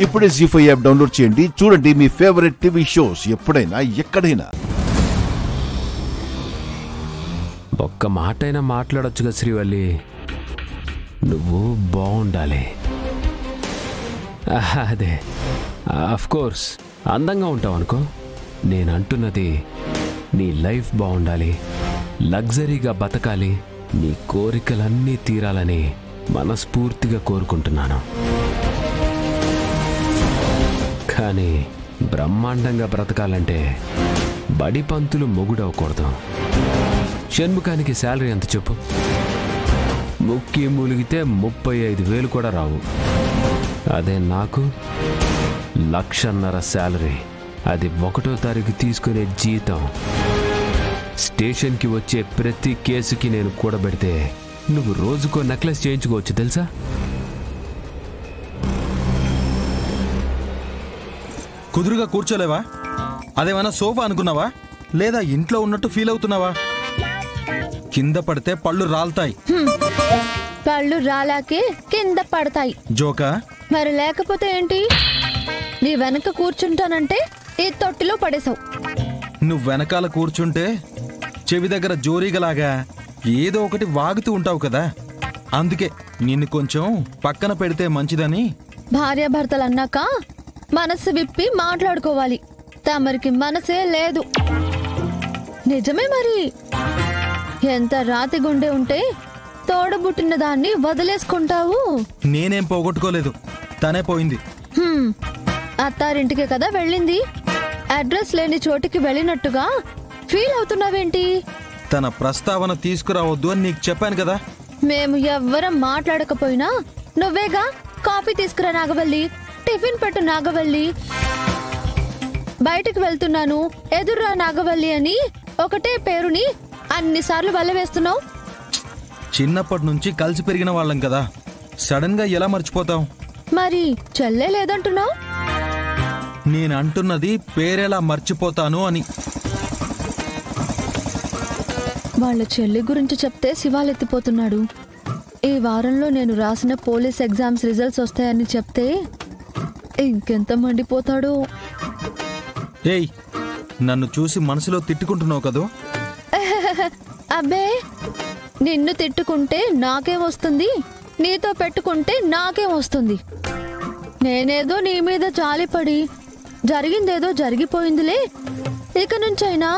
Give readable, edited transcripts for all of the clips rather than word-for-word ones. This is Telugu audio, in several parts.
ఇప్పుడే జీ5 యాప్ డౌన్లోడ్ చేయండి. చూడండి మీ ఫేవరెట్ టీవీ షోస్ ఎప్పుడైనా ఎక్కడైనా. ఒక్క మాటైనా మాట్లాడొచ్చుగా శ్రీవల్లి. నువ్వు బాగుండాలి. అదే కోర్స్ అందంగా ఉంటావు అనుకో. నేను అంటున్నది నీ లైఫ్ బాగుండాలి, లగ్జరీగా బతకాలి, నీ కోరికలన్నీ తీరాలని మనస్ఫూర్తిగా కోరుకుంటున్నాను. కానీ బ్రహ్మాండంగా బ్రతకాలంటే బడి పంతులు మొగుడవకూడదు. షణ్ముఖానికి శాలరీ ఎంత చెప్పు? ముక్కి మూలిగితే 35,000 కూడా రావు. అదే నాకు 1,50,000 శాలరీ. అది 1వ తారీఖు తీసుకునే జీతం. స్టేషన్కి వచ్చే ప్రతి కేసుకి నేను కూడబెడితే నువ్వు రోజుకో నెక్లెస్ చేయించుకోవచ్చు తెలుసా? కుదురుగా కూర్చోలేవా? అదేమన్నా సోఫా అనుకున్నావా? లేదా ఇంట్లో ఉన్నట్టు ఫీల్ అవుతున్నావా? కింద పడితే పళ్ళు రాలుతాయి. పళ్ళు రాలాకే కింద పడతాయి. జోకా? మరి లేకపోతే ఏంటి? నీ వెనక కూర్చుంటానంటే ఈ తొట్టిలో పడేశావు. నువ్వు వెనకాల కూర్చుంటే చెవి దగ్గర జోరీగలాగా ఏదో ఒకటి వాగుతూ ఉంటావు కదా, అందుకే నిన్ను కొంచెం పక్కన పెడితే మంచిదని. భార్యాభర్తలు అన్నాక మనసు విప్పి మాట్లాడుకోవాలి. తమరికి మనసే లేదు. నిజమే మరి. ఎంత రాతి గుండె ఉంటే తోడబుట్టిన దాన్ని వదిలేసుకుంటావు. నేనేం పోగొట్టుకోలేదు, తనే పోయింది. అత్తారింటికే కదా వెళ్ళింది. అడ్రస్ లేని చోటికి వెళ్ళినట్టుగా ఫీల్ అవుతున్నావేంటి? తన ప్రస్తావన తీసుకురావద్దు అని నీకు చెప్పాను కదా. మేము ఎవ్వరం మాట్లాడకపోయినా నువ్వేగా కాఫీ తీసుకురా నాగవల్లి, టిఫిన్ పెట్టు నాగవల్లి, బయటికి వెళ్తున్నాను ఎదుర్రా నాగవల్లి అని ఒకటే పేరుని అన్నిసార్లు వల్లవేస్తున్నావు. చిన్నప్పటి నుంచి కలిసి పెరిగిన వాళ్ళం కదా, సడన్ గా ఎలా మర్చిపోతాం? మరి చెల్లే లేదంటున్నావు? నేనంటున్నది పేరెలా మర్చిపోతాను అని. వాళ్ళ చెల్లి గురించి చెప్తే శివాలెత్తిపోతున్నాడు. ఈ వారంలో నేను రాసిన పోలీస్ ఎగ్జామ్స్ రిజల్ట్స్ వస్తాయని చెప్తే ఇంకెంత మండిపోతాడో. ఏయ్, నన్ను చూసి మనసులో తిట్టుకుంటున్నావు కదూ? అబ్బే, నిన్ను తిట్టుకుంటే నాకేం వస్తుంది, నీతో పెట్టుకుంటే నాకేం వస్తుంది. నేనేదో నీ మీద జాలిపడి జరిగిందేదో జరిగిపోయిందిలే, ఇక నుంచైనా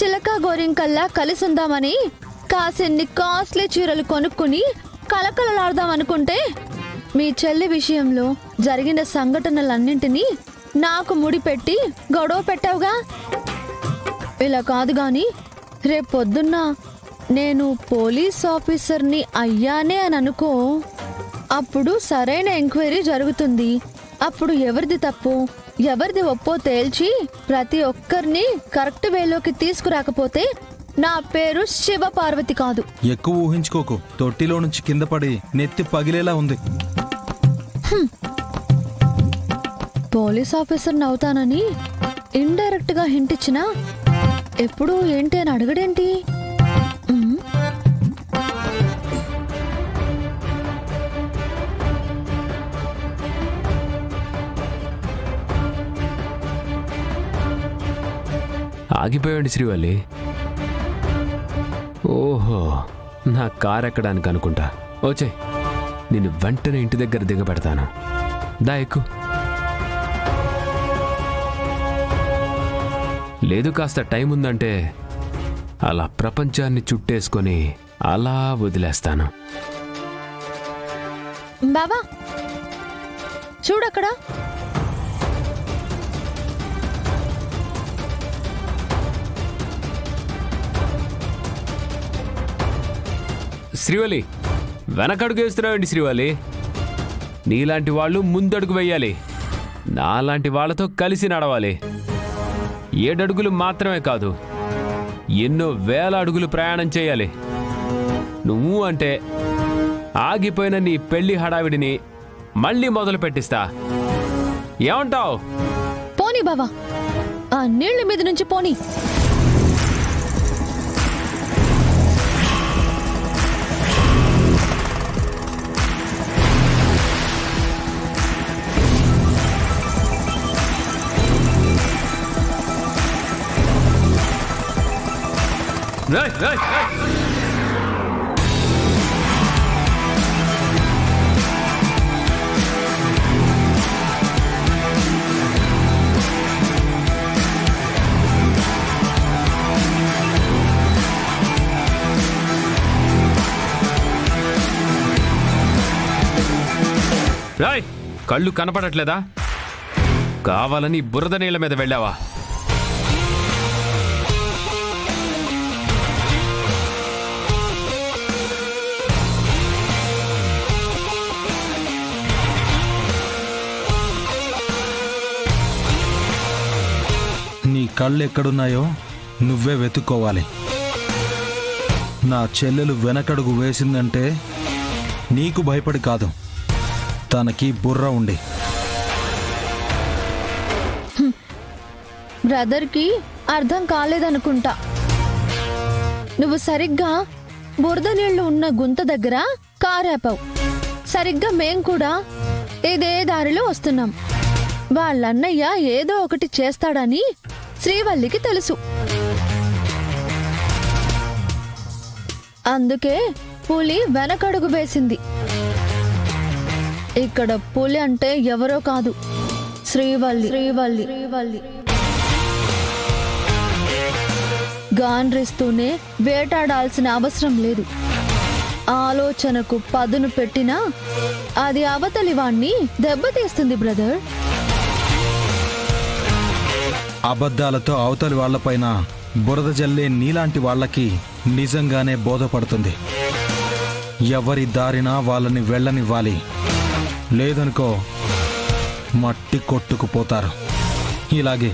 చిలక గోరింకల్లా కలిసుందామని కాసిన్ని కాస్ట్లీ చీరలు కొనుక్కుని కలకలలాడదామనుకుంటే మీ చెల్లి విషయంలో జరిగిన సంఘటనలన్నింటినీ నాకు ముడిపెట్టి గొడవ పెట్టావుగా. ఇలా కాదు గాని రేపొద్దున్న నేను పోలీస్ ఆఫీసర్ని అయ్యానే అని అనుకో, అప్పుడు సరైన ఎంక్వైరీ జరుగుతుంది. అప్పుడు ఎవరిది తప్పు ఎవరిది ఒప్పో తేల్చి ప్రతి ఒక్కరిని కరెక్ట్ వేలోకి తీసుకురాకపోతే నా పేరు శివపార్వతి కాదు. ఎక్కువ ఊహించుకోకు. తొట్టిలో నుంచి కింద పడి నెత్తి పగిలేలా ఉంది. పోలీస్ ఆఫీసర్ని అవుతానని ఇండైరెక్ట్ గా హింట్ ఇచ్చినా ఎప్పుడు ఏంటి అని అడగడేంటి? ఆగిపోయాడు శ్రీవల్లి. ఓహో, నా కార్ ఎక్కడానికి అనుకుంటా. వచ్చే, నేను వెంటనే ఇంటి దగ్గర దిగబెడతాను. దా ఎక్కు. లేదు, కాస్త టైం ఉందంటే అలా ప్రపంచాన్ని చుట్టేసుకొని అలా వదిలేస్తాను. బాబా చూడక్కడ. శ్రీవల్లి, వెనకడుగు వేస్తున్నావండి శ్రీవల్లి. నీలాంటి వాళ్ళు ముందడుగు వెయ్యాలి, నాలాంటి వాళ్ళతో కలిసి నడవాలి. 7 అడుగులు మాత్రమే కాదు, ఎన్నో వేల అడుగులు ప్రయాణం చేయాలి. నువ్వు అంటే ఆగిపోయిన నీ పెళ్లి హడావిడిని మళ్ళీ మొదలు పెట్టిస్తా. ఏమంటావు? పోనీ బావా, ఆ నీళ్ల మీద నుంచి పోనీ. రాయ్, కళ్ళు కనపడట్లేదా? కావాలని బురద నీళ్ళ మీద వెళ్ళావా? నీ కళ్ళు ఎక్కడున్నాయో నువ్వే వెతుక్కోవాలి. నా చెల్లెలు వెనకడుగు వేసిందంటే నీకు భయపడి కాదు, తనకి బుర్ర ఉండి. బ్రదర్కి అర్థం కాలేదనుకుంటా. నువ్వు సరిగ్గా బురద నీళ్లు ఉన్న గుంత దగ్గర కారాపావు. సరిగ్గా మేం కూడా ఇదే దారిలో వస్తున్నాం. వాళ్ళన్నయ్య ఏదో ఒకటి చేస్తాడని శ్రీవల్లికి తెలుసు. అందుకే పులి వెనకడుగు వేసింది. ఇక్కడ పులి అంటే ఎవరో కాదు, శ్రీవల్లి. శ్రీవల్లి శ్రీవల్లి గాండ్రిస్తూనే వేటాడాల్సిన అవసరం లేదు. ఆలోచనకు పదును పెట్టినా అది అవతలి వాణ్ణి దెబ్బతీస్తుంది బ్రదర్. అబద్ధాలతో అవతలి వాళ్లపైన బురద జల్లే నీలాంటి వాళ్ళకి నిజంగానే బోధపడుతుంది. ఎవరి దారినా వాళ్ళని వెళ్ళనివ్వాలి, లేదనుకో మట్టి కొట్టుకుపోతారు. ఇలాగే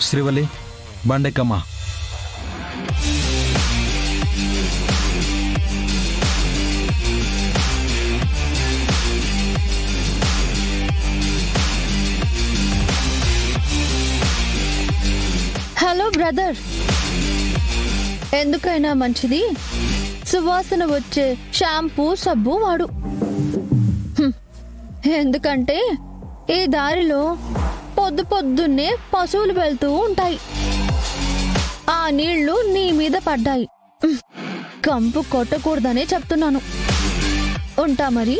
శ్రీవల్లి, బండెక్కమ్మా. హలో బ్రదర్, ఎందుకైనా మంచిది సువాసన వచ్చే షాంపూ సబ్బు వాడు. ఎందుకంటే ఈ దారిలో పొద్దున్నే పశువులు వెళ్తూ ఉంటాయి. ఆ నీళ్లు నీ మీద పడ్డాయి. కంపు కొట్టకూడదనే చెప్తున్నాను. ఉంటా మరి.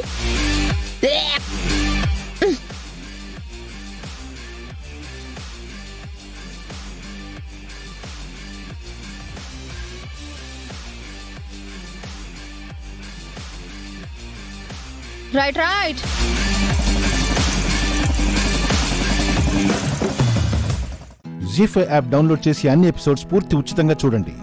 Right right. Zee five app download చేసి అన్ని ఎపిసోడ్స్ పూర్తి ఉచితంగా చూడండి.